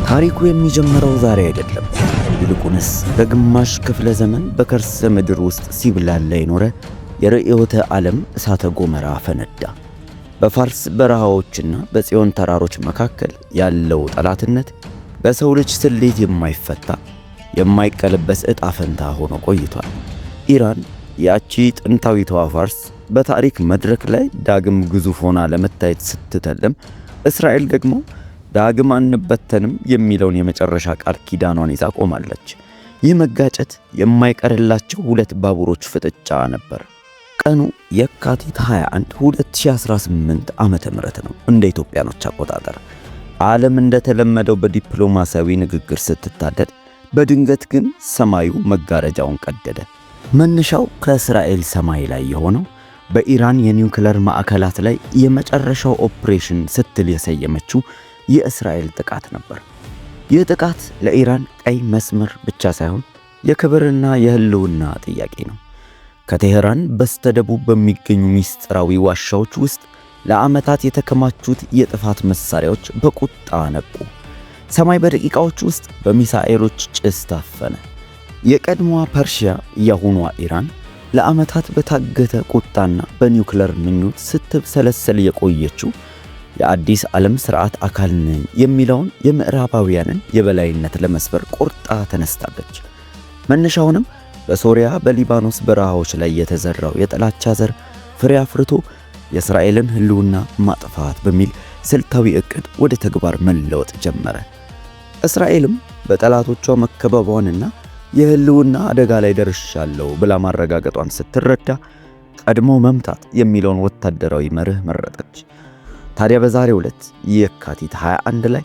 ታሪኩ የሚጀምረው ዛሬ አይደለም። ይልቁንስ በግማሽ ክፍለ ዘመን በከርሰ ምድር ውስጥ ሲብላላ የኖረ የርዕዮተ ዓለም እሳተ ገሞራ ፈነዳ። በፋርስ በረሃዎችና በጽዮን ተራሮች መካከል ያለው ጠላትነት በሰው ልጅ ስሌት የማይፈታ የማይቀለበስ ዕጣ ፈንታ ሆኖ ቆይቷል። ኢራን ያቺ ጥንታዊቷ ፋርስ በታሪክ መድረክ ላይ ዳግም ግዙፍ ሆና ለመታየት ስትተልም፣ እስራኤል ደግሞ ዳግም አንበተንም የሚለውን የመጨረሻ ቃል ኪዳኗን ይዛ ቆማለች። ይህ መጋጨት የማይቀርላቸው ሁለት ባቡሮች ፍጥጫ ነበር። ቀኑ የካቲት 21 2018 ዓመተ ምህረት ነው እንደ ኢትዮጵያኖች አቆጣጠር። ዓለም እንደተለመደው በዲፕሎማሲያዊ ንግግር ስትታደድ፣ በድንገት ግን ሰማዩ መጋረጃውን ቀደደ። መነሻው ከእስራኤል ሰማይ ላይ የሆነው በኢራን የኒውክሌር ማዕከላት ላይ የመጨረሻው ኦፕሬሽን ስትል የሰየመችው የእስራኤል ጥቃት ነበር። ይህ ጥቃት ለኢራን ቀይ መስመር ብቻ ሳይሆን የክብርና የህልውና ጥያቄ ነው። ከቴህራን በስተደቡብ በሚገኙ ሚስጥራዊ ዋሻዎች ውስጥ ለዓመታት የተከማቹት የጥፋት መሳሪያዎች በቁጣ ነቁ። ሰማይ በደቂቃዎች ውስጥ በሚሳኤሎች ጭስ ታፈነ። የቀድሞዋ ፐርሺያ የአሁኗ ኢራን ለዓመታት በታገተ ቁጣና በኒውክሌር ምኞት ስትብሰለሰል የቆየችው የአዲስ ዓለም ሥርዓት አካል ነኝ የሚለውን የምዕራባውያንን የበላይነት ለመስበር ቆርጣ ተነስታለች። መነሻውንም በሶሪያ በሊባኖስ በረሃዎች ላይ የተዘራው የጥላቻ ዘር ፍሬ አፍርቶ የእስራኤልን ህልውና ማጥፋት በሚል ስልታዊ ዕቅድ ወደ ተግባር መለወጥ ጀመረ። እስራኤልም በጠላቶቿ መከበቧንና የህልውና አደጋ ላይ ደርሻለሁ ብላ ማረጋገጧን ስትረዳ ቀድሞ መምታት የሚለውን ወታደራዊ መርህ መረጠች። ታዲያ በዛሬው ዕለት የካቲት 21 ላይ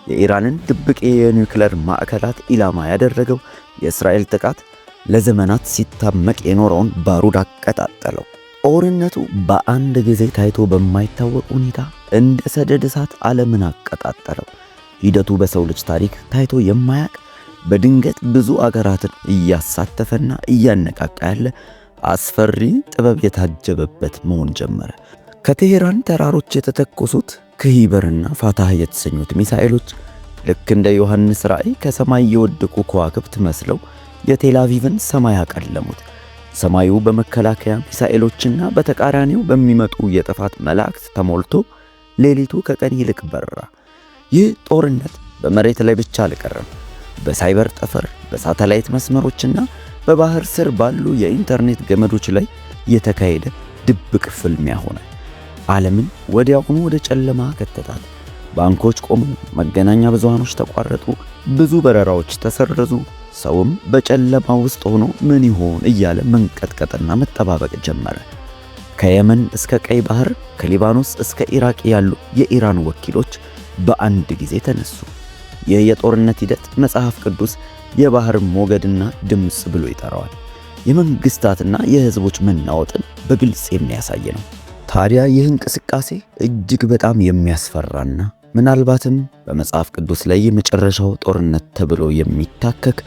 የኢራንን ድብቅ የኒውክሌር ማዕከላት ኢላማ ያደረገው የእስራኤል ጥቃት ለዘመናት ሲታመቅ የኖረውን ባሩድ አቀጣጠለው። ጦርነቱ በአንድ ጊዜ ታይቶ በማይታወቅ ሁኔታ እንደ ሰደድ እሳት ዓለምን አቀጣጠለው። ሂደቱ በሰው ልጅ ታሪክ ታይቶ የማያቅ በድንገት ብዙ አገራትን እያሳተፈና እያነቃቃ ያለ አስፈሪ ጥበብ የታጀበበት መሆን ጀመረ። ከቴሄራን ተራሮች የተተኮሱት ክሂበርና ፋታህ የተሰኙት ሚሳኤሎች ልክ እንደ ዮሐንስ ራእይ ከሰማይ የወደቁ ከዋክብት መስለው የቴላቪቭን ሰማይ አቀለሙት። ሰማዩ በመከላከያ ሚሳኤሎችና በተቃራኒው በሚመጡ የጥፋት መላእክት ተሞልቶ ሌሊቱ ከቀን ይልቅ በራ። ይህ ጦርነት በመሬት ላይ ብቻ አልቀረም። በሳይበር ጠፈር፣ በሳተላይት መስመሮችና በባህር ስር ባሉ የኢንተርኔት ገመዶች ላይ የተካሄደ ድብቅ ፍልሚያ ሆነ። ዓለምን ወዲያውኑ ወደ ጨለማ ከተታት። ባንኮች ቆሙ፣ መገናኛ ብዙሃኖች ተቋረጡ፣ ብዙ በረራዎች ተሰረዙ። ሰውም በጨለማ ውስጥ ሆኖ ምን ይሆን እያለ መንቀጥቀጥና መጠባበቅ ጀመረ። ከየመን እስከ ቀይ ባህር፣ ከሊባኖስ እስከ ኢራቅ ያሉ የኢራን ወኪሎች በአንድ ጊዜ ተነሱ። ይህ የጦርነት ሂደት መጽሐፍ ቅዱስ የባህር ሞገድና ድምፅ ብሎ ይጠራዋል። የመንግስታትና የህዝቦች መናወጥን በግልጽ የሚያሳይ ነው። ታዲያ ይህ እንቅስቃሴ እጅግ በጣም የሚያስፈራና ምናልባትም በመጽሐፍ ቅዱስ ላይ የመጨረሻው ጦርነት ተብሎ የሚታከክ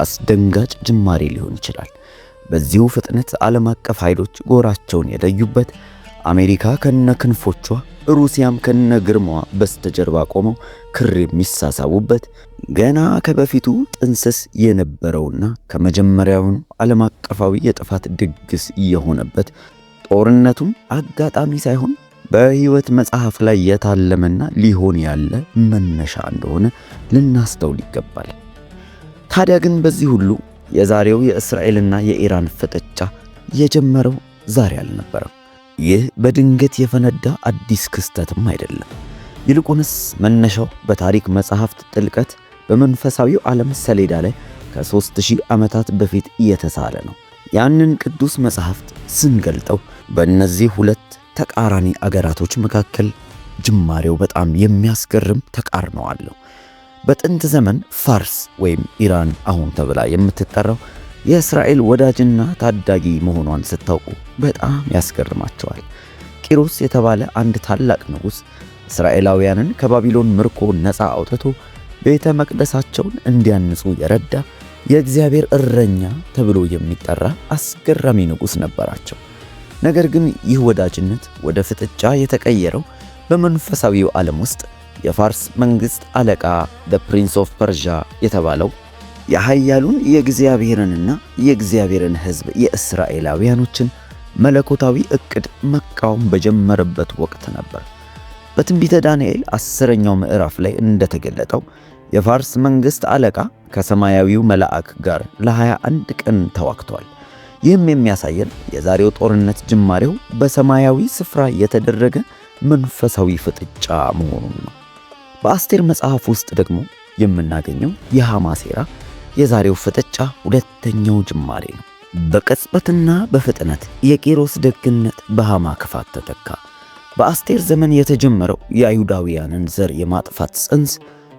አስደንጋጭ ጅማሬ ሊሆን ይችላል። በዚሁ ፍጥነት ዓለም አቀፍ ኃይሎች ጎራቸውን የለዩበት፣ አሜሪካ ከነ ክንፎቿ፣ ሩሲያም ከነ ግርማዋ በስተጀርባ ቆመው ክር የሚሳሳቡበት፣ ገና ከበፊቱ ጥንስስ የነበረውና ከመጀመሪያውኑ ዓለም አቀፋዊ የጥፋት ድግስ የሆነበት፣ ጦርነቱም አጋጣሚ ሳይሆን በሕይወት መጽሐፍ ላይ የታለመና ሊሆን ያለ መነሻ እንደሆነ ልናስተውል ይገባል። ታዲያ ግን በዚህ ሁሉ የዛሬው የእስራኤልና የኢራን ፍጥጫ የጀመረው ዛሬ አልነበረም። ይህ በድንገት የፈነዳ አዲስ ክስተትም አይደለም። ይልቁንስ መነሻው በታሪክ መጽሐፍት ጥልቀት በመንፈሳዊው ዓለም ሰሌዳ ላይ ከ3000 ዓመታት በፊት እየተሳለ ነው። ያንን ቅዱስ መጽሐፍት ስንገልጠው በእነዚህ ሁለት ተቃራኒ አገራቶች መካከል ጅማሬው በጣም የሚያስገርም ተቃርኖ አለው። በጥንት ዘመን ፋርስ ወይም ኢራን አሁን ተብላ የምትጠራው የእስራኤል ወዳጅና ታዳጊ መሆኗን ስታውቁ በጣም ያስገርማቸዋል። ቂሮስ የተባለ አንድ ታላቅ ንጉሥ እስራኤላውያንን ከባቢሎን ምርኮ ነፃ አውጥቶ ቤተ መቅደሳቸውን እንዲያንጹ የረዳ የእግዚአብሔር እረኛ ተብሎ የሚጠራ አስገራሚ ንጉሥ ነበራቸው። ነገር ግን ይህ ወዳጅነት ወደ ፍጥጫ የተቀየረው በመንፈሳዊው ዓለም ውስጥ የፋርስ መንግሥት አለቃ ፕሪንስ ኦፍ ፐርዣ የተባለው የኃያሉን የእግዚአብሔርንና የእግዚአብሔርን ሕዝብ የእስራኤላውያኖችን መለኮታዊ ዕቅድ መቃወም በጀመረበት ወቅት ነበር። በትንቢተ ዳንኤል 10ኛው ምዕራፍ ላይ እንደተገለጠው የፋርስ መንግሥት አለቃ ከሰማያዊው መልአክ ጋር ለ21 ቀን ተዋግቷል። ይህም የሚያሳየን የዛሬው ጦርነት ጅማሬው በሰማያዊ ስፍራ የተደረገ መንፈሳዊ ፍጥጫ መሆኑን ነው። በአስቴር መጽሐፍ ውስጥ ደግሞ የምናገኘው የሐማ ሴራ የዛሬው ፍጥጫ ሁለተኛው ጅማሬ ነው። በቅጽበትና በፍጥነት የቂሮስ ደግነት በሐማ ክፋት ተተካ። በአስቴር ዘመን የተጀመረው የአይሁዳውያንን ዘር የማጥፋት ጽንስ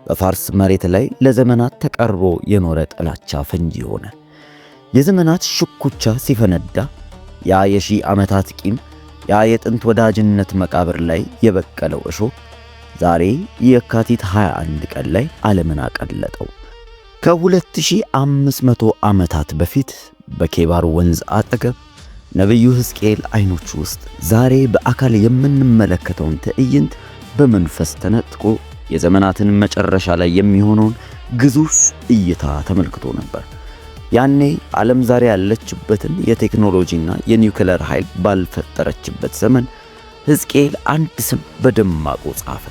በፋርስ መሬት ላይ ለዘመናት ተቀርቦ የኖረ ጥላቻ ፈንጂ ሆነ። የዘመናት ሽኩቻ ሲፈነዳ ያ የሺህ ዓመታት ቂም፣ ያ የጥንት ወዳጅነት መቃብር ላይ የበቀለው እሾህ ዛሬ የካቲት 21 ቀን ላይ ዓለምን አቀለጠው። ከ2500 ዓመታት በፊት በኬባር ወንዝ አጠገብ ነቢዩ ሕዝቅኤል ዓይኖቹ ውስጥ ዛሬ በአካል የምንመለከተውን ትዕይንት በመንፈስ ተነጥቆ የዘመናትን መጨረሻ ላይ የሚሆነውን ግዙፍ እይታ ተመልክቶ ነበር። ያኔ ዓለም ዛሬ ያለችበትን የቴክኖሎጂና የኒውክሌር ኃይል ባልፈጠረችበት ዘመን ሕዝቅኤል አንድ ስም በደማቁ ጻፈ፣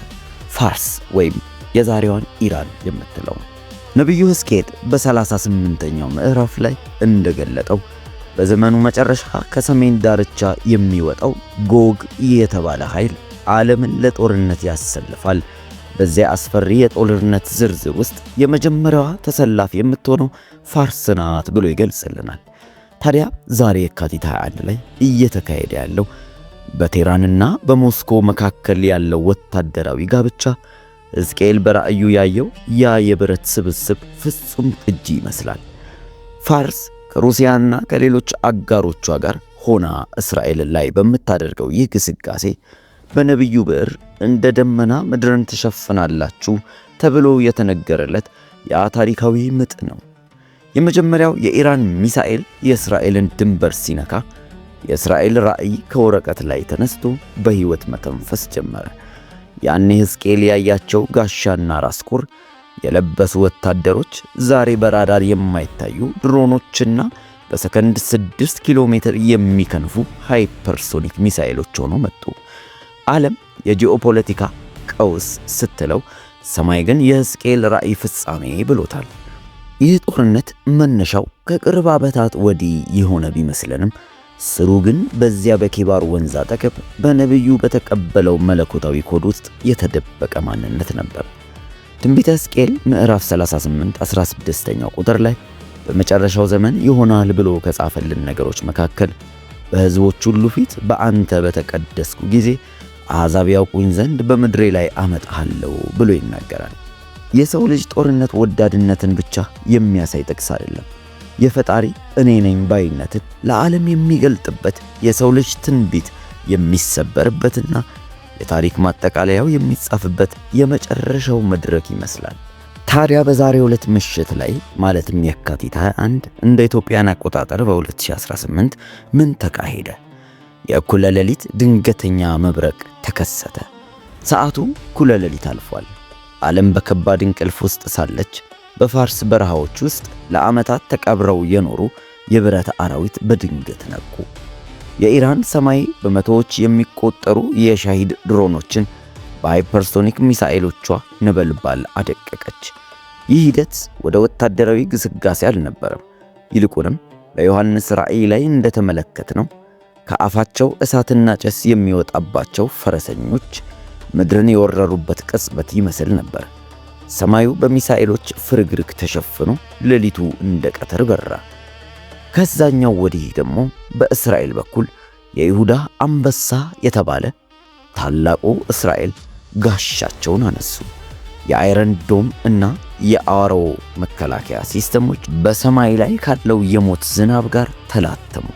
ፋርስ ወይም የዛሬዋን ኢራን የምትለው። ነቢዩ ሕዝቅኤል በ38ኛው ምዕራፍ ላይ እንደገለጠው በዘመኑ መጨረሻ ከሰሜን ዳርቻ የሚወጣው ጎግ የተባለ ኃይል ዓለምን ለጦርነት ያሰልፋል። በዚያ አስፈሪ የጦርነት ዝርዝር ውስጥ የመጀመሪያዋ ተሰላፊ የምትሆነው ፋርስ ናት ብሎ ይገልጽልናል። ታዲያ ዛሬ የካቲት 21 ላይ እየተካሄደ ያለው በቴህራንና በሞስኮ መካከል ያለው ወታደራዊ ጋብቻ ሕዝቅኤል በራእዩ ያየው ያ የብረት ስብስብ ፍጹም ቅጂ ይመስላል። ፋርስ ከሩሲያና ከሌሎች አጋሮቿ ጋር ሆና እስራኤል ላይ በምታደርገው ይህ ግስጋሴ በነቢዩ ብዕር እንደ ደመና ምድርን ትሸፍናላችሁ ተብሎ የተነገረለት ያ ታሪካዊ ምጥ ነው። የመጀመሪያው የኢራን ሚሳኤል የእስራኤልን ድንበር ሲነካ የእስራኤል ራእይ ከወረቀት ላይ ተነስቶ በሕይወት መተንፈስ ጀመረ። ያኔ ሕዝቅኤል ያያቸው ጋሻና ራስ ቁር የለበሱ ወታደሮች ዛሬ በራዳር የማይታዩ ድሮኖችና በሰከንድ 6 ኪሎ ሜትር የሚከንፉ ሃይፐርሶኒክ ሚሳኤሎች ሆነው መጡ። ዓለም የጂኦፖለቲካ ቀውስ ስትለው፣ ሰማይ ግን የሕዝቅኤል ራእይ ፍጻሜ ብሎታል። ይህ ጦርነት መነሻው ከቅርብ ዓመታት ወዲህ የሆነ ቢመስለንም ስሩ ግን በዚያ በኬባር ወንዝ አጠገብ በነቢዩ በተቀበለው መለኮታዊ ኮድ ውስጥ የተደበቀ ማንነት ነበር። ትንቢተ ሕዝቅኤል ምዕራፍ 38 16ኛው ቁጥር ላይ በመጨረሻው ዘመን ይሆናል ብሎ ከጻፈልን ነገሮች መካከል በሕዝቦች ሁሉ ፊት በአንተ በተቀደስኩ ጊዜ አሕዛብ ያውቁኝ ዘንድ በምድሬ ላይ አመጣሃለሁ ብሎ ይናገራል። የሰው ልጅ ጦርነት ወዳድነትን ብቻ የሚያሳይ ጥቅስ አይደለም። የፈጣሪ እኔ ነኝ ባይነትን ለዓለም የሚገልጥበት፣ የሰው ልጅ ትንቢት የሚሰበርበትና የታሪክ ማጠቃለያው የሚጻፍበት የመጨረሻው መድረክ ይመስላል። ታዲያ በዛሬው ዕለት ምሽት ላይ ማለትም የካቲት 21 እንደ ኢትዮጵያን አቆጣጠር በ2018 ምን ተካሄደ? የእኩለ ሌሊት ድንገተኛ መብረቅ ተከሰተ። ሰዓቱ እኩለ ሌሊት አልፏል። ዓለም በከባድ እንቅልፍ ውስጥ ሳለች በፋርስ በረሃዎች ውስጥ ለዓመታት ተቀብረው የኖሩ የብረት አራዊት በድንገት ነቁ። የኢራን ሰማይ በመቶዎች የሚቆጠሩ የሻሂድ ድሮኖችን በሃይፐርሶኒክ ሚሳኤሎቿ ነበልባል አደቀቀች። ይህ ሂደት ወደ ወታደራዊ ግስጋሴ አልነበረም። ይልቁንም በዮሐንስ ራእይ ላይ እንደተመለከትነው ከአፋቸው እሳትና ጭስ የሚወጣባቸው ፈረሰኞች ምድርን የወረሩበት ቅጽበት ይመስል ነበር። ሰማዩ በሚሳኤሎች ፍርግርግ ተሸፍኖ ሌሊቱ እንደ ቀትር በራ። ከዛኛው ወዲህ ደግሞ በእስራኤል በኩል የይሁዳ አንበሳ የተባለ ታላቁ እስራኤል ጋሻቸውን አነሱ። የአይረን ዶም እና የአዋሮ መከላከያ ሲስተሞች በሰማይ ላይ ካለው የሞት ዝናብ ጋር ተላተሙ።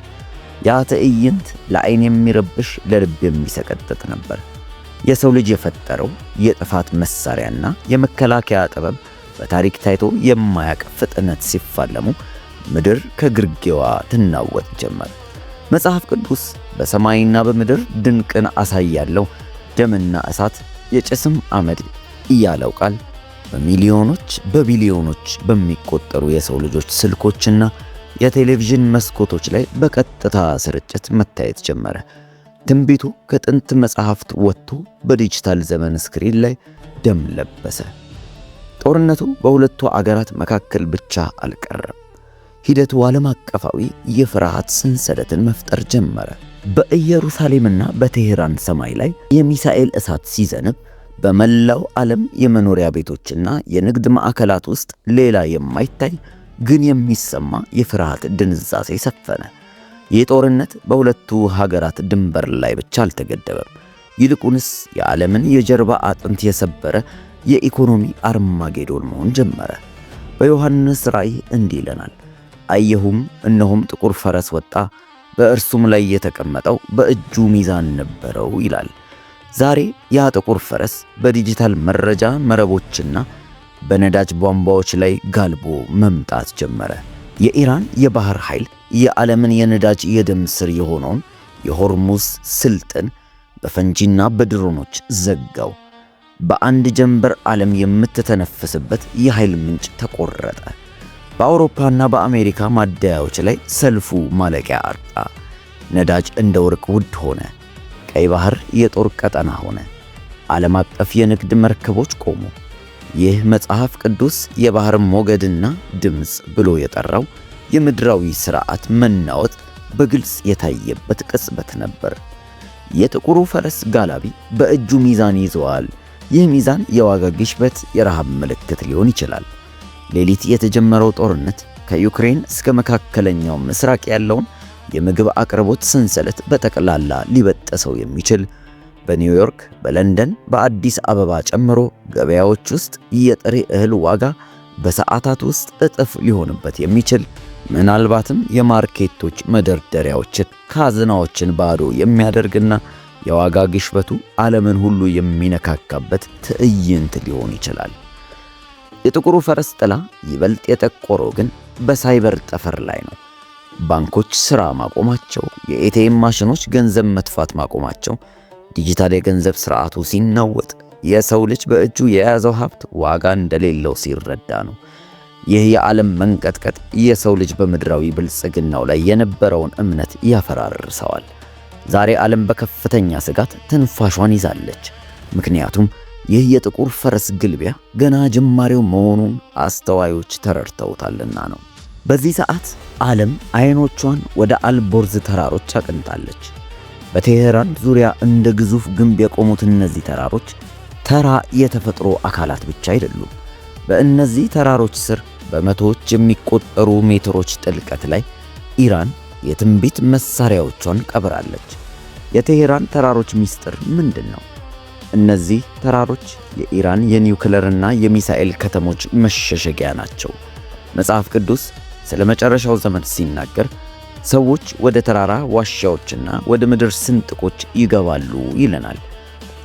ያ ትዕይንት ለዓይን የሚረብሽ ለልብ የሚሰቀጥጥ ነበር። የሰው ልጅ የፈጠረው የጥፋት መሳሪያና የመከላከያ ጥበብ በታሪክ ታይቶ የማያውቅ ፍጥነት ሲፋለሙ ምድር ከግርጌዋ ትናወጥ ጀመር። መጽሐፍ ቅዱስ በሰማይና በምድር ድንቅን አሳያለሁ፣ ደምና እሳት፣ የጭስም አመድ እያለው ቃል በሚሊዮኖች በቢሊዮኖች በሚቆጠሩ የሰው ልጆች ስልኮችና የቴሌቪዥን መስኮቶች ላይ በቀጥታ ስርጭት መታየት ጀመረ። ትንቢቱ ከጥንት መጽሐፍት ወጥቶ በዲጂታል ዘመን ስክሪን ላይ ደም ለበሰ። ጦርነቱ በሁለቱ አገራት መካከል ብቻ አልቀረም። ሂደቱ ዓለም አቀፋዊ የፍርሃት ሰንሰለትን መፍጠር ጀመረ። በኢየሩሳሌምና በቴሄራን ሰማይ ላይ የሚሳኤል እሳት ሲዘንብ በመላው ዓለም የመኖሪያ ቤቶችና የንግድ ማዕከላት ውስጥ ሌላ የማይታይ ግን የሚሰማ የፍርሃት ድንዛዜ ሰፈነ። ይህ ጦርነት በሁለቱ ሀገራት ድንበር ላይ ብቻ አልተገደበም። ይልቁንስ የዓለምን የጀርባ አጥንት የሰበረ የኢኮኖሚ አርማጌዶን መሆን ጀመረ። በዮሐንስ ራእይ እንዲህ ይለናል፣ አየሁም፣ እነሆም ጥቁር ፈረስ ወጣ፣ በእርሱም ላይ የተቀመጠው በእጁ ሚዛን ነበረው ይላል። ዛሬ ያ ጥቁር ፈረስ በዲጂታል መረጃ መረቦችና በነዳጅ ቧንቧዎች ላይ ጋልቦ መምጣት ጀመረ። የኢራን የባህር ኃይል የዓለምን የነዳጅ የደም ስር የሆነውን የሆርሙዝ ስልጥን በፈንጂና በድሮኖች ዘጋው። በአንድ ጀንበር ዓለም የምትተነፍስበት የኃይል ምንጭ ተቆረጠ። በአውሮፓና በአሜሪካ ማደያዎች ላይ ሰልፉ ማለቂያ አጣ። ነዳጅ እንደ ወርቅ ውድ ሆነ። ቀይ ባህር የጦር ቀጠና ሆነ። ዓለም አቀፍ የንግድ መርከቦች ቆሙ። ይህ መጽሐፍ ቅዱስ የባህር ሞገድና ድምፅ ብሎ የጠራው የምድራዊ ሥርዓት መናወጥ በግልጽ የታየበት ቅጽበት ነበር። የጥቁሩ ፈረስ ጋላቢ በእጁ ሚዛን ይዘዋል። ይህ ሚዛን የዋጋ ግሽበት፣ የረሃብ ምልክት ሊሆን ይችላል። ሌሊት የተጀመረው ጦርነት ከዩክሬን እስከ መካከለኛው ምስራቅ ያለውን የምግብ አቅርቦት ሰንሰለት በጠቅላላ ሊበጠሰው የሚችል፣ በኒውዮርክ፣ በለንደን፣ በአዲስ አበባ ጨምሮ ገበያዎች ውስጥ የጥሬ እህል ዋጋ በሰዓታት ውስጥ እጥፍ ሊሆንበት የሚችል፣ ምናልባትም የማርኬቶች መደርደሪያዎችን፣ ካዝናዎችን ባዶ የሚያደርግና የዋጋ ግሽበቱ ዓለምን ሁሉ የሚነካካበት ትዕይንት ሊሆን ይችላል። የጥቁሩ ፈረስ ጥላ ይበልጥ የጠቆረው ግን በሳይበር ጠፈር ላይ ነው። ባንኮች ሥራ ማቆማቸው፣ የኤቲኤም ማሽኖች ገንዘብ መትፋት ማቆማቸው፣ ዲጂታል የገንዘብ ሥርዓቱ ሲናወጥ፣ የሰው ልጅ በእጁ የያዘው ሀብት ዋጋ እንደሌለው ሲረዳ ነው። ይህ የዓለም መንቀጥቀጥ የሰው ልጅ በምድራዊ ብልጽግናው ላይ የነበረውን እምነት ያፈራርሰዋል። ዛሬ ዓለም በከፍተኛ ስጋት ትንፋሿን ይዛለች። ምክንያቱም ይህ የጥቁር ፈረስ ግልቢያ ገና ጅማሬው መሆኑን አስተዋዮች ተረድተውታልና ነው። በዚህ ሰዓት ዓለም አይኖቿን ወደ አልቦርዝ ተራሮች አቅንታለች። በቴሄራን ዙሪያ እንደ ግዙፍ ግንብ የቆሙት እነዚህ ተራሮች ተራ የተፈጥሮ አካላት ብቻ አይደሉም። በእነዚህ ተራሮች ስር በመቶዎች የሚቆጠሩ ሜትሮች ጥልቀት ላይ ኢራን የትንቢት መሳሪያዎቿን ቀብራለች። የቴሄራን ተራሮች ሚስጥር ምንድን ነው? እነዚህ ተራሮች የኢራን የኒውክለርና የሚሳኤል ከተሞች መሸሸጊያ ናቸው። መጽሐፍ ቅዱስ ስለ መጨረሻው ዘመን ሲናገር ሰዎች ወደ ተራራ ዋሻዎችና ወደ ምድር ስንጥቆች ይገባሉ ይለናል።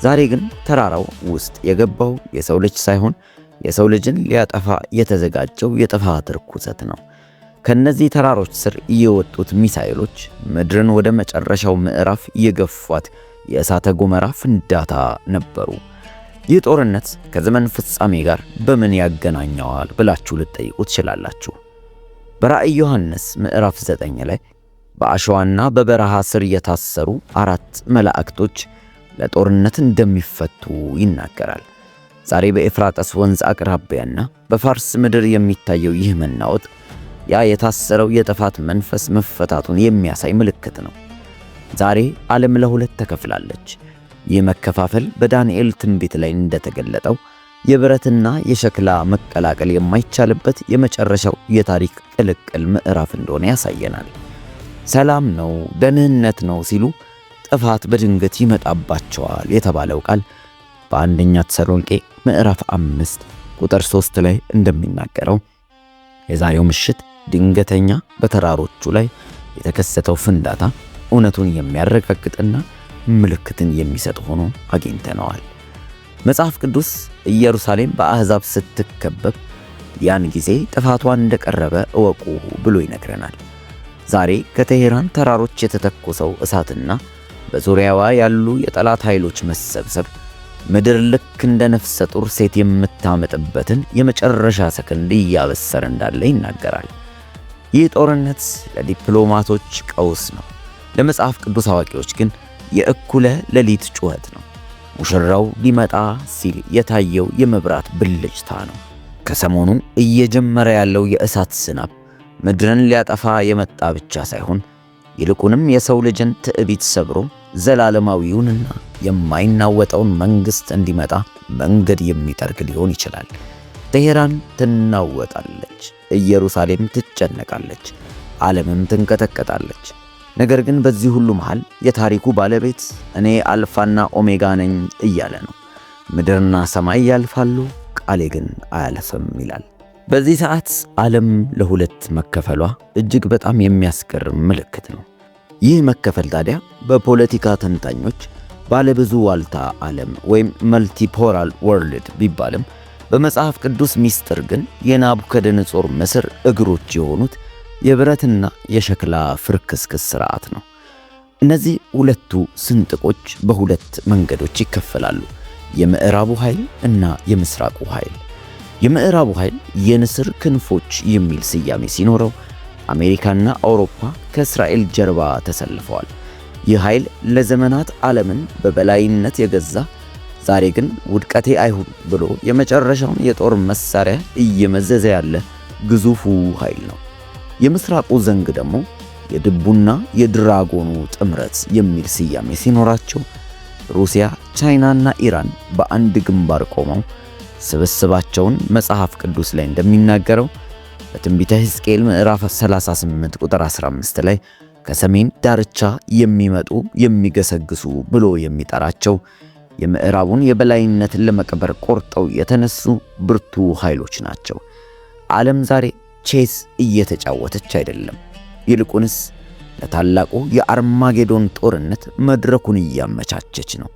ዛሬ ግን ተራራው ውስጥ የገባው የሰው ልጅ ሳይሆን የሰው ልጅን ሊያጠፋ የተዘጋጀው የጥፋት ርኩሰት ነው። ከነዚህ ተራሮች ስር የወጡት ሚሳኤሎች ምድርን ወደ መጨረሻው ምዕራፍ የገፏት የእሳተ ገሞራ ፍንዳታ ነበሩ። ይህ ጦርነት ከዘመን ፍጻሜ ጋር በምን ያገናኘዋል ብላችሁ ልትጠይቁ ትችላላችሁ። በራእይ ዮሐንስ ምዕራፍ 9 ላይ በአሸዋና በበረሃ ስር የታሰሩ 4 መላእክቶች ለጦርነት እንደሚፈቱ ይናገራል። ዛሬ በኤፍራጥስ ወንዝ አቅራቢያና በፋርስ ምድር የሚታየው ይህ መናወጥ ያ የታሰረው የጥፋት መንፈስ መፈታቱን የሚያሳይ ምልክት ነው። ዛሬ ዓለም ለሁለት ተከፍላለች። ይህ መከፋፈል በዳንኤል ትንቢት ላይ እንደተገለጠው የብረትና የሸክላ መቀላቀል የማይቻልበት የመጨረሻው የታሪክ ቅልቅል ምዕራፍ እንደሆነ ያሳየናል። ሰላም ነው፣ ደህንነት ነው ሲሉ ጥፋት በድንገት ይመጣባቸዋል የተባለው ቃል በአንደኛ ተሰሎንቄ ምዕራፍ 5 ቁጥር 3 ላይ እንደሚናገረው የዛሬው ምሽት ድንገተኛ በተራሮቹ ላይ የተከሰተው ፍንዳታ እውነቱን የሚያረጋግጥና ምልክትን የሚሰጥ ሆኖ አግኝተነዋል። መጽሐፍ ቅዱስ ኢየሩሳሌም በአሕዛብ ስትከበብ ያን ጊዜ ጥፋቷን እንደቀረበ እወቁ ብሎ ይነግረናል። ዛሬ ከቴሄራን ተራሮች የተተኮሰው እሳትና በዙሪያዋ ያሉ የጠላት ኃይሎች መሰብሰብ ምድር ልክ እንደ ነፍሰ ጡር ሴት የምታመጥበትን የመጨረሻ ሰከንድ እያበሰረ እንዳለ ይናገራል። ይህ ጦርነት ለዲፕሎማቶች ቀውስ ነው፣ ለመጽሐፍ ቅዱስ አዋቂዎች ግን የእኩለ ሌሊት ጩኸት ነው። ሙሽራው ሊመጣ ሲል የታየው የመብራት ብልጭታ ነው። ከሰሞኑ እየጀመረ ያለው የእሳት ዝናብ ምድርን ሊያጠፋ የመጣ ብቻ ሳይሆን ይልቁንም የሰው ልጅን ትዕቢት ሰብሮ ዘላለማዊውንና የማይናወጠውን መንግሥት እንዲመጣ መንገድ የሚጠርግ ሊሆን ይችላል። ቴሄራን ትናወጣለች፣ ኢየሩሳሌም ትጨነቃለች፣ ዓለምም ትንቀጠቀጣለች። ነገር ግን በዚህ ሁሉ መሃል የታሪኩ ባለቤት እኔ አልፋና ኦሜጋ ነኝ እያለ ነው። ምድርና ሰማይ ያልፋሉ፣ ቃሌ ግን አያልፍም ይላል። በዚህ ሰዓት ዓለም ለሁለት መከፈሏ እጅግ በጣም የሚያስገርም ምልክት ነው። ይህ መከፈል ታዲያ በፖለቲካ ተንታኞች ባለብዙ ዋልታ ዓለም ወይም መልቲፖላር ወርልድ ቢባልም በመጽሐፍ ቅዱስ ምስጢር ግን የናቡከደነጾር ምስር እግሮች የሆኑት የብረትና የሸክላ ፍርክስክስ ሥርዓት ነው። እነዚህ ሁለቱ ስንጥቆች በሁለት መንገዶች ይከፈላሉ፣ የምዕራቡ ኃይል እና የምስራቁ ኃይል። የምዕራቡ ኃይል የንስር ክንፎች የሚል ስያሜ ሲኖረው አሜሪካና አውሮፓ ከእስራኤል ጀርባ ተሰልፈዋል። ይህ ኃይል ለዘመናት ዓለምን በበላይነት የገዛ ዛሬ ግን ውድቀቴ አይሁን ብሎ የመጨረሻውን የጦር መሳሪያ እየመዘዘ ያለ ግዙፉ ኃይል ነው። የምስራቁ ዘንግ ደግሞ የድቡና የድራጎኑ ጥምረት የሚል ስያሜ ሲኖራቸው ሩሲያ፣ ቻይናና ኢራን በአንድ ግንባር ቆመው ስብስባቸውን መጽሐፍ ቅዱስ ላይ እንደሚናገረው በትንቢተ ሕዝቅኤል ምዕራፍ 38 ቁጥር 15 ላይ ከሰሜን ዳርቻ የሚመጡ የሚገሰግሱ ብሎ የሚጠራቸው የምዕራቡን የበላይነትን ለመቅበር ቆርጠው የተነሱ ብርቱ ኃይሎች ናቸው። ዓለም ዛሬ ቼስ እየተጫወተች አይደለም። ይልቁንስ ለታላቁ የአርማጌዶን ጦርነት መድረኩን እያመቻቸች ነው።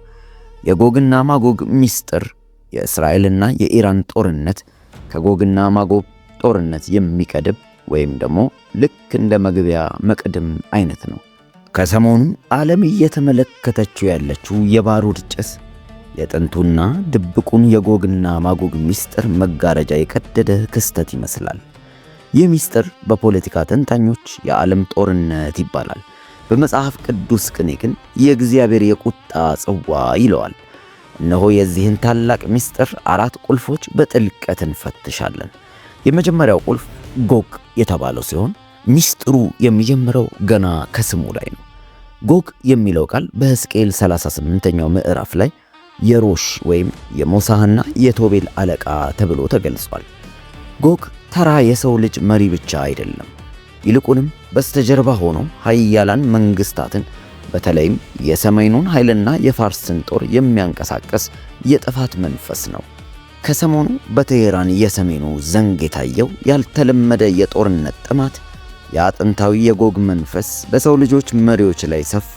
የጎግና ማጎግ ምስጢር የእስራኤልና የኢራን ጦርነት ከጎግና ማጎግ ጦርነት የሚቀድም ወይም ደግሞ ልክ እንደ መግቢያ መቅድም አይነት ነው። ከሰሞኑ ዓለም እየተመለከተችው ያለችው የባሩድ ጭስ የጥንቱና ድብቁን የጎግና ማጎግ ምስጢር መጋረጃ የቀደደ ክስተት ይመስላል። ይህ ምስጢር በፖለቲካ ተንታኞች የዓለም ጦርነት ይባላል። በመጽሐፍ ቅዱስ ቅኔ ግን የእግዚአብሔር የቁጣ ጽዋ ይለዋል። እነሆ የዚህን ታላቅ ምስጢር 4 ቁልፎች በጥልቀት እንፈትሻለን። የመጀመሪያው ቁልፍ ጎግ የተባለው ሲሆን ምስጢሩ የሚጀምረው ገና ከስሙ ላይ ነው። ጎግ የሚለው ቃል በሕዝቅኤል 38ኛው ምዕራፍ ላይ የሮሽ ወይም የሞሳህና የቶቤል አለቃ ተብሎ ተገልጿል። ጎግ ተራ የሰው ልጅ መሪ ብቻ አይደለም። ይልቁንም በስተጀርባ ሆኖ ኃያላን መንግስታትን በተለይም የሰሜኑን ኃይልና የፋርስን ጦር የሚያንቀሳቅስ የጥፋት መንፈስ ነው። ከሰሞኑ በቴሄራን የሰሜኑ ዘንግ የታየው ያልተለመደ የጦርነት ጥማት የአጥንታዊ የጎግ መንፈስ በሰው ልጆች መሪዎች ላይ ሰፎ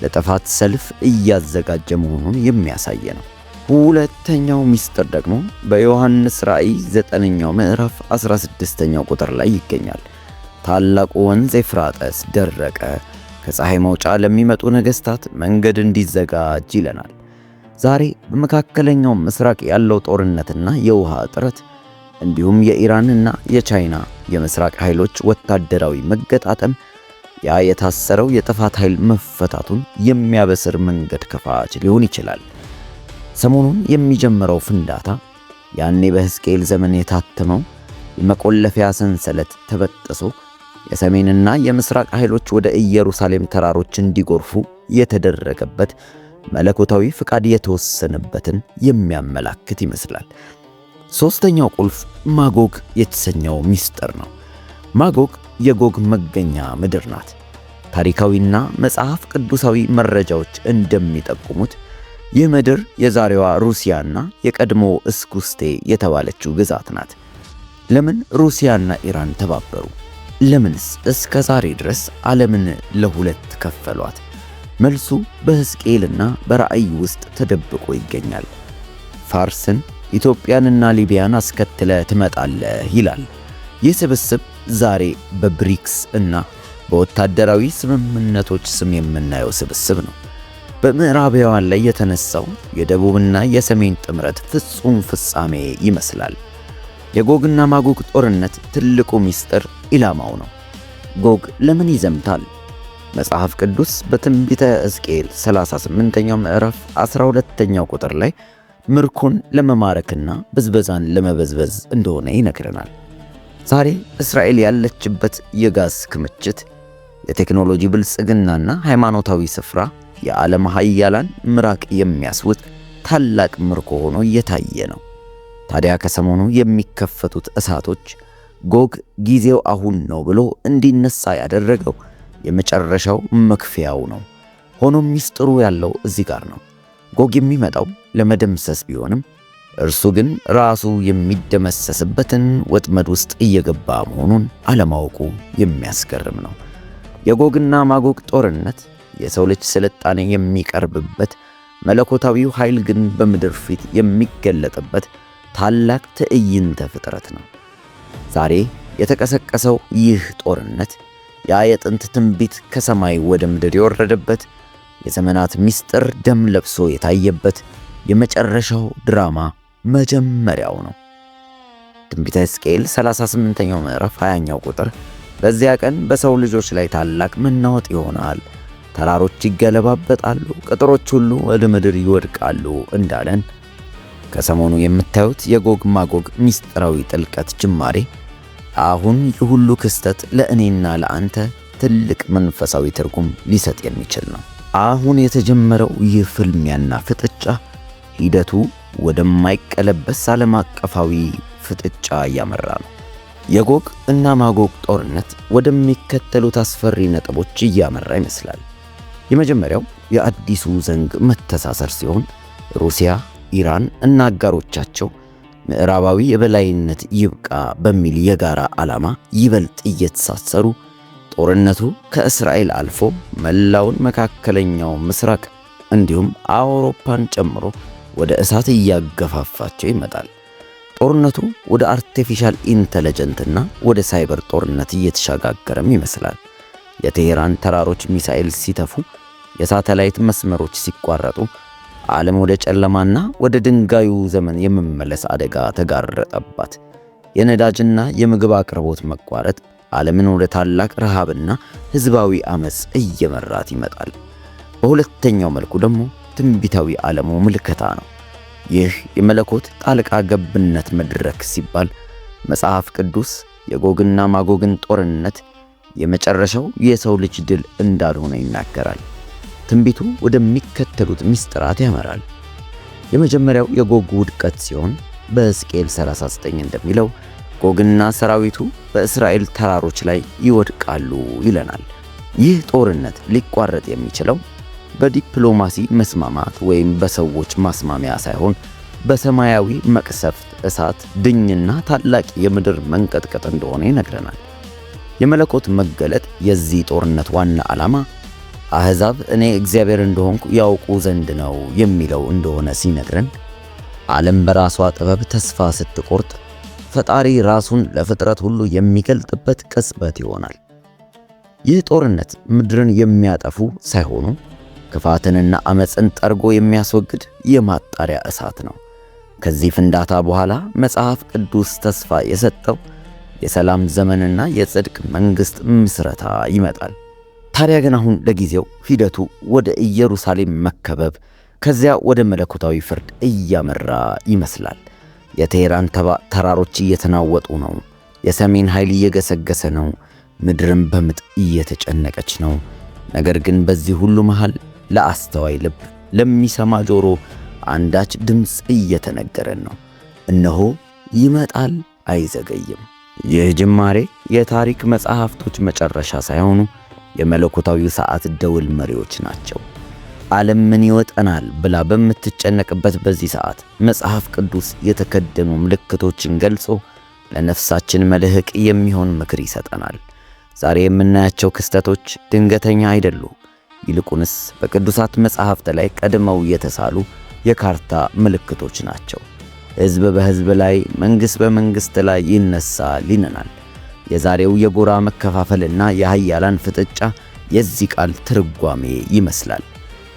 ለጥፋት ሰልፍ እያዘጋጀ መሆኑን የሚያሳይ ነው። ሁለተኛው ምስጢር ደግሞ በዮሐንስ ራእይ 9ኛው ምዕራፍ 16ኛው ቁጥር ላይ ይገኛል። ታላቁ ወንዝ ኤፍራጥስ ደረቀ፣ ከፀሐይ መውጫ ለሚመጡ ነገሥታት መንገድ እንዲዘጋጅ ይለናል። ዛሬ በመካከለኛው ምስራቅ ያለው ጦርነትና የውሃ እጥረት እንዲሁም የኢራንና የቻይና የምስራቅ ኃይሎች ወታደራዊ መገጣጠም ያ የታሰረው የጥፋት ኃይል መፈታቱን የሚያበስር መንገድ ከፋች ሊሆን ይችላል። ሰሞኑን የሚጀምረው ፍንዳታ ያኔ በሕዝቅኤል ዘመን የታተመው የመቆለፊያ ሰንሰለት ተበጥሶ የሰሜንና የምስራቅ ኃይሎች ወደ ኢየሩሳሌም ተራሮች እንዲጎርፉ የተደረገበት መለኮታዊ ፍቃድ የተወሰነበትን የሚያመላክት ይመስላል። ሦስተኛው ቁልፍ ማጎግ የተሰኘው ምስጢር ነው። ማጎግ የጎግ መገኛ ምድር ናት። ታሪካዊና መጽሐፍ ቅዱሳዊ መረጃዎች እንደሚጠቁሙት ይህ ምድር የዛሬዋ ሩሲያና የቀድሞ እስኩስቴ የተባለችው ግዛት ናት። ለምን ሩሲያና ኢራን ተባበሩ? ለምንስ እስከ ዛሬ ድረስ ዓለምን ለሁለት ከፈሏት? መልሱ በሕዝቅኤልና በራእይ ውስጥ ተደብቆ ይገኛል። ፋርስን፣ ኢትዮጵያንና ሊቢያን አስከትለ ትመጣለህ ይላል። ይህ ስብስብ ዛሬ በብሪክስ እና በወታደራዊ ስምምነቶች ስም የምናየው ስብስብ ነው። በምዕራባውያን ላይ የተነሳው የደቡብና የሰሜን ጥምረት ፍጹም ፍጻሜ ይመስላል። የጎግና ማጎግ ጦርነት ትልቁ ምስጢር ኢላማው ነው። ጎግ ለምን ይዘምታል? መጽሐፍ ቅዱስ በትንቢተ ሕዝቅኤል 38ኛው ምዕራፍ 12ኛው ቁጥር ላይ ምርኮን ለመማረክና ብዝበዛን ለመበዝበዝ እንደሆነ ይነግረናል። ዛሬ እስራኤል ያለችበት የጋዝ ክምችት፣ የቴክኖሎጂ ብልጽግናና ሃይማኖታዊ ስፍራ የዓለም ኃያላን ምራቅ የሚያስውጥ ታላቅ ምርኮ ሆኖ እየታየ ነው። ታዲያ ከሰሞኑ የሚከፈቱት እሳቶች ጎግ ጊዜው አሁን ነው ብሎ እንዲነሳ ያደረገው የመጨረሻው መክፈያው ነው። ሆኖም ሚስጥሩ ያለው እዚህ ጋር ነው። ጎግ የሚመጣው ለመደምሰስ ቢሆንም እርሱ ግን ራሱ የሚደመሰስበትን ወጥመድ ውስጥ እየገባ መሆኑን አለማወቁ የሚያስገርም ነው። የጎግና ማጎግ ጦርነት የሰው ልጅ ስልጣኔ የሚቀርብበት፣ መለኮታዊው ኃይል ግን በምድር ፊት የሚገለጥበት ታላቅ ትዕይንተ ፍጥረት ነው። ዛሬ የተቀሰቀሰው ይህ ጦርነት ያ የጥንት ትንቢት ከሰማይ ወደ ምድር የወረደበት፣ የዘመናት ምስጢር ደም ለብሶ የታየበት የመጨረሻው ድራማ መጀመሪያው ነው። ትንቢተ ሕዝቅኤል 38ኛው ምዕራፍ 20ኛው ቁጥር በዚያ ቀን በሰው ልጆች ላይ ታላቅ መናወጥ ይሆናል፣ ተራሮች ይገለባበጣሉ፣ ቅጥሮች ሁሉ ወደ ምድር ይወድቃሉ እንዳለን ከሰሞኑ የምታዩት የጎግ ማጎግ ምስጢራዊ ጥልቀት ጅማሬ አሁን የሁሉ ክስተት ለእኔና ለአንተ ትልቅ መንፈሳዊ ትርጉም ሊሰጥ የሚችል ነው። አሁን የተጀመረው ይህ ፍልሚያና ፍጥጫ ሂደቱ ወደማይቀለበስ ዓለም አቀፋዊ ፍጥጫ እያመራ ነው። የጎግ እና ማጎግ ጦርነት ወደሚከተሉት አስፈሪ ነጥቦች እያመራ ይመስላል። የመጀመሪያው የአዲሱ ዘንግ መተሳሰር ሲሆን ሩሲያ፣ ኢራን እና አጋሮቻቸው ምዕራባዊ የበላይነት ይብቃ በሚል የጋራ ዓላማ ይበልጥ እየተሳሰሩ ጦርነቱ ከእስራኤል አልፎ መላውን መካከለኛው ምስራቅ እንዲሁም አውሮፓን ጨምሮ ወደ እሳት እያገፋፋቸው ይመጣል። ጦርነቱ ወደ አርቲፊሻል ኢንተለጀንትና ወደ ሳይበር ጦርነት እየተሸጋገረም ይመስላል። የቴሄራን ተራሮች ሚሳኤል ሲተፉ፣ የሳተላይት መስመሮች ሲቋረጡ፣ ዓለም ወደ ጨለማና ወደ ድንጋዩ ዘመን የመመለስ አደጋ ተጋረጠባት። የነዳጅና የምግብ አቅርቦት መቋረጥ ዓለምን ወደ ታላቅ ረሃብና ሕዝባዊ አመጽ እየመራት ይመጣል። በሁለተኛው መልኩ ደግሞ ትንቢታዊ ዓለሙ ምልከታ ነው። ይህ የመለኮት ጣልቃ ገብነት መድረክ ሲባል መጽሐፍ ቅዱስ የጎግና ማጎግን ጦርነት የመጨረሻው የሰው ልጅ ድል እንዳልሆነ ይናገራል። ትንቢቱ ወደሚከተሉት ምስጢራት ያመራል። የመጀመሪያው የጎግ ውድቀት ሲሆን በሕዝቅኤል 39 እንደሚለው ጎግና ሰራዊቱ በእስራኤል ተራሮች ላይ ይወድቃሉ ይለናል። ይህ ጦርነት ሊቋረጥ የሚችለው በዲፕሎማሲ መስማማት ወይም በሰዎች ማስማሚያ ሳይሆን በሰማያዊ መቅሰፍት፣ እሳት፣ ድኝና ታላቅ የምድር መንቀጥቀጥ እንደሆነ ይነግረናል። የመለኮት መገለጥ የዚህ ጦርነት ዋና ዓላማ አሕዛብ እኔ እግዚአብሔር እንደሆንኩ ያውቁ ዘንድ ነው የሚለው እንደሆነ ሲነግረን፣ ዓለም በራሷ ጥበብ ተስፋ ስትቆርጥ ፈጣሪ ራሱን ለፍጥረት ሁሉ የሚገልጥበት ቅጽበት ይሆናል። ይህ ጦርነት ምድርን የሚያጠፉ ሳይሆኑ ክፋትንና አመፅን ጠርጎ የሚያስወግድ የማጣሪያ እሳት ነው። ከዚህ ፍንዳታ በኋላ መጽሐፍ ቅዱስ ተስፋ የሰጠው የሰላም ዘመንና የጽድቅ መንግሥት ምስረታ ይመጣል። ታዲያ ግን አሁን ለጊዜው ሂደቱ ወደ ኢየሩሳሌም መከበብ፣ ከዚያ ወደ መለኮታዊ ፍርድ እያመራ ይመስላል። የቴሄራን ተራሮች እየተናወጡ ነው። የሰሜን ኃይል እየገሰገሰ ነው። ምድርም በምጥ እየተጨነቀች ነው። ነገር ግን በዚህ ሁሉ መሃል ለአስተዋይ ልብ፣ ለሚሰማ ጆሮ አንዳች ድምፅ እየተነገረን ነው። እነሆ ይመጣል፣ አይዘገይም። ይህ ጅማሬ የታሪክ መጽሐፍቶች መጨረሻ ሳይሆኑ የመለኮታዊ ሰዓት ደውል መሪዎች ናቸው። ዓለም ምን ይወጠናል ብላ በምትጨነቅበት በዚህ ሰዓት መጽሐፍ ቅዱስ የተከደኑ ምልክቶችን ገልጾ ለነፍሳችን መልህቅ የሚሆን ምክር ይሰጠናል። ዛሬ የምናያቸው ክስተቶች ድንገተኛ አይደሉም። ይልቁንስ በቅዱሳት መጽሐፍት ላይ ቀድመው የተሳሉ የካርታ ምልክቶች ናቸው። ሕዝብ በሕዝብ ላይ፣ መንግሥት በመንግሥት ላይ ይነሳል ይለናል። የዛሬው የጎራ መከፋፈልና የኃያላን ፍጥጫ የዚህ ቃል ትርጓሜ ይመስላል።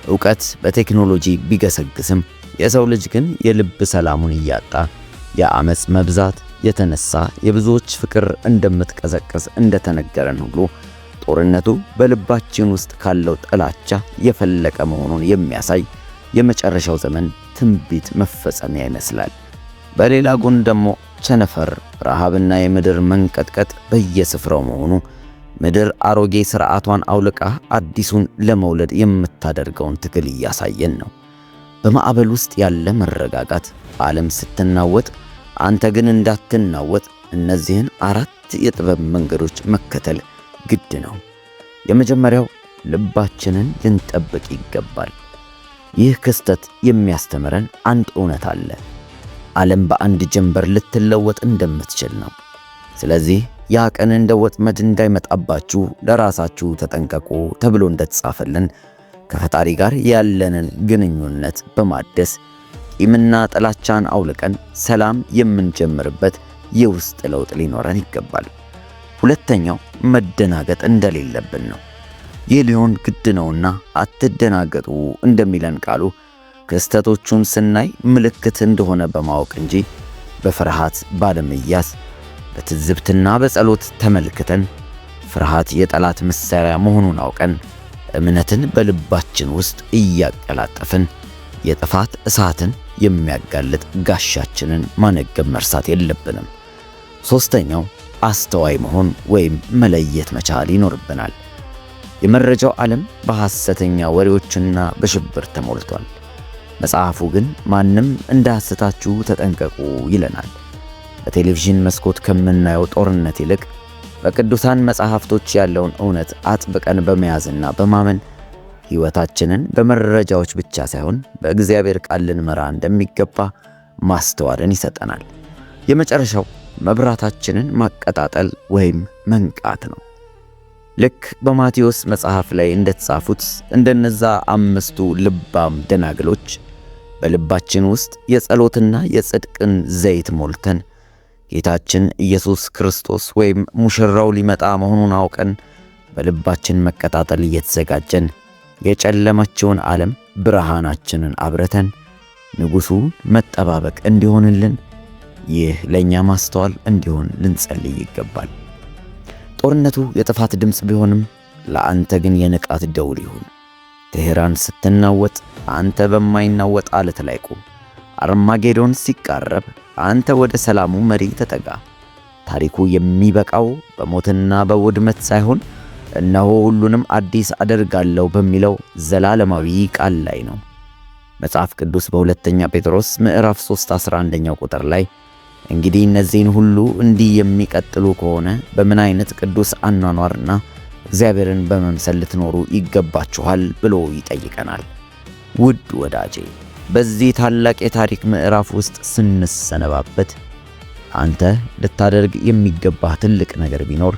ዕውቀት በቴክኖሎጂ ቢገሰግስም የሰው ልጅ ግን የልብ ሰላሙን እያጣ የአመጽ መብዛት የተነሳ የብዙዎች ፍቅር እንደምትቀዘቅዝ እንደተነገረን ሁሉ ጦርነቱ በልባችን ውስጥ ካለው ጥላቻ የፈለቀ መሆኑን የሚያሳይ የመጨረሻው ዘመን ትንቢት መፈጸሚያ ይመስላል። በሌላ ጎን ደግሞ ቸነፈር፣ ረሃብና የምድር መንቀጥቀጥ በየስፍራው መሆኑ ምድር አሮጌ ሥርዓቷን አውልቃ አዲሱን ለመውለድ የምታደርገውን ትግል እያሳየን ነው። በማዕበል ውስጥ ያለ መረጋጋት፣ ዓለም ስትናወጥ አንተ ግን እንዳትናወጥ እነዚህን 4 የጥበብ መንገዶች መከተል ግድ ነው። የመጀመሪያው ልባችንን ልንጠብቅ ይገባል። ይህ ክስተት የሚያስተምረን አንድ እውነት አለ። ዓለም በአንድ ጀንበር ልትለወጥ እንደምትችል ነው። ስለዚህ ያ ቀን እንደ ወጥመድ እንዳይመጣባችሁ ለራሳችሁ ተጠንቀቁ ተብሎ እንደተጻፈልን ከፈጣሪ ጋር ያለንን ግንኙነት በማደስ ቂምና ጥላቻን አውልቀን ሰላም የምንጀምርበት የውስጥ ለውጥ ሊኖረን ይገባል። ሁለተኛው መደናገጥ እንደሌለብን ነው። ይህ ሊሆን ግድ ነውና አትደናገጡ እንደሚለን ቃሉ ክስተቶቹን ስናይ ምልክት እንደሆነ በማወቅ እንጂ በፍርሃት ባለመያዝ በትዝብትና በጸሎት ተመልክተን ፍርሃት የጠላት መሳሪያ መሆኑን አውቀን እምነትን በልባችን ውስጥ እያቀላጠፍን የጥፋት እሳትን የሚያጋልጥ ጋሻችንን ማነገብ መርሳት የለብንም። ሦስተኛው አስተዋይ መሆን ወይም መለየት መቻል ይኖርብናል። የመረጃው ዓለም በሐሰተኛ ወሬዎችና በሽብር ተሞልቷል። መጽሐፉ ግን ማንም እንዳያስታችሁ ተጠንቀቁ ይለናል። በቴሌቪዥን መስኮት ከምናየው ጦርነት ይልቅ በቅዱሳን መጽሐፍቶች ያለውን እውነት አጥብቀን በመያዝና በማመን ሕይወታችንን በመረጃዎች ብቻ ሳይሆን በእግዚአብሔር ቃል ልንመራ እንደሚገባ ማስተዋልን ይሰጠናል። የመጨረሻው መብራታችንን ማቀጣጠል ወይም መንቃት ነው። ልክ በማቴዎስ መጽሐፍ ላይ እንደተጻፉት እንደነዛ 5ቱ ልባም ደናግሎች በልባችን ውስጥ የጸሎትና የጽድቅን ዘይት ሞልተን ጌታችን ኢየሱስ ክርስቶስ ወይም ሙሽራው ሊመጣ መሆኑን አውቀን በልባችን መቀጣጠል እየተዘጋጀን የጨለመችውን ዓለም ብርሃናችንን አብረተን ንጉሡን መጠባበቅ እንዲሆንልን ይህ ለእኛ ማስተዋል እንዲሆን ልንጸልይ ይገባል። ጦርነቱ የጥፋት ድምፅ ቢሆንም ለአንተ ግን የንቃት ደውል ይሁን። ቴሄራን ስትናወጥ አንተ በማይናወጥ ዓለት ላይ ቁም። አርማጌዶን ሲቃረብ አንተ ወደ ሰላሙ መሪ ተጠጋ። ታሪኩ የሚበቃው በሞትና በውድመት ሳይሆን እነሆ ሁሉንም አዲስ አደርጋለሁ በሚለው ዘላለማዊ ቃል ላይ ነው። መጽሐፍ ቅዱስ በሁለተኛ ጴጥሮስ ምዕራፍ 3:11 ቁጥር ላይ እንግዲህ እነዚህን ሁሉ እንዲህ የሚቀጥሉ ከሆነ በምን አይነት ቅዱስ አኗኗርና እግዚአብሔርን በመምሰል ልትኖሩ ይገባችኋል ብሎ ይጠይቀናል። ውድ ወዳጄ በዚህ ታላቅ የታሪክ ምዕራፍ ውስጥ ስንሰነባበት አንተ ልታደርግ የሚገባህ ትልቅ ነገር ቢኖር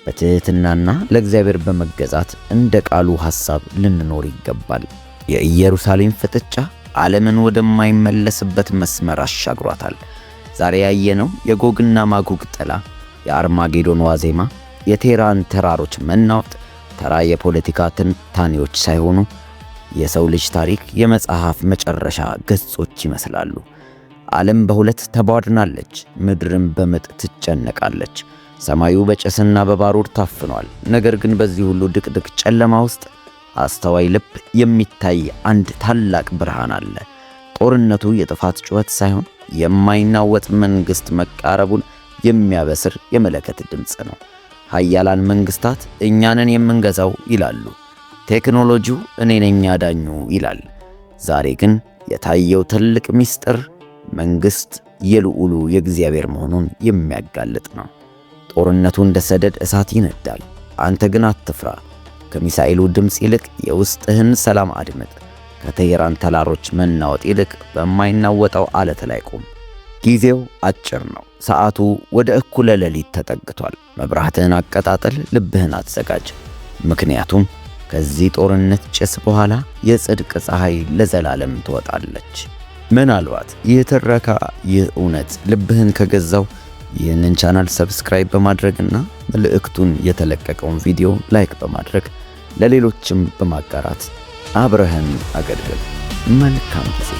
በትህትናና ለእግዚአብሔር በመገዛት እንደ ቃሉ ሐሳብ ልንኖር ይገባል። የኢየሩሳሌም ፍጥጫ ዓለምን ወደማይመለስበት መስመር አሻግሯታል። ዛሬ ያየነው የጎግና ማጎግ ጥላ፣ የአርማጌዶን ዋዜማ፣ የቴህራን ተራሮች መናወጥ ተራ የፖለቲካ ትንታኔዎች ሳይሆኑ የሰው ልጅ ታሪክ የመጽሐፍ መጨረሻ ገጾች ይመስላሉ። ዓለም በሁለት ተቧድናለች፣ ምድርም በምጥ ትጨነቃለች፣ ሰማዩ በጭስና በባሩድ ታፍኗል። ነገር ግን በዚህ ሁሉ ድቅድቅ ጨለማ ውስጥ አስተዋይ ልብ የሚታይ አንድ ታላቅ ብርሃን አለ። ጦርነቱ የጥፋት ጩኸት ሳይሆን የማይናወጥ መንግሥት መቃረቡን የሚያበስር የመለከት ድምፅ ነው። ኃያላን መንግሥታት እኛንን የምንገዛው ይላሉ። ቴክኖሎጂው እኔ ነኝ አዳኙ ይላል። ዛሬ ግን የታየው ትልቅ ምስጢር መንግሥት የልዑሉ የእግዚአብሔር መሆኑን የሚያጋልጥ ነው። ጦርነቱ እንደ ሰደድ እሳት ይነዳል። አንተ ግን አትፍራ። ከሚሳኤሉ ድምፅ ይልቅ የውስጥህን ሰላም አድምጥ። ከቴሄራን ተራሮች መናወጥ ይልቅ በማይናወጠው ዓለት ላይ ቁም። ጊዜው አጭር ነው። ሰዓቱ ወደ እኩለ ሌሊት ተጠግቷል። መብራትህን አቀጣጥል፣ ልብህን አዘጋጅ። ምክንያቱም ከዚህ ጦርነት ጭስ በኋላ የጽድቅ ፀሐይ ለዘላለም ትወጣለች። ምናልባት ይህ ትረካ፣ ይህ እውነት ልብህን ከገዛው ይህንን ቻናል ሰብስክራይብ በማድረግና መልእክቱን የተለቀቀውን ቪዲዮ ላይክ በማድረግ ለሌሎችም በማጋራት አብረህን አገልግል። መልካም ጊዜ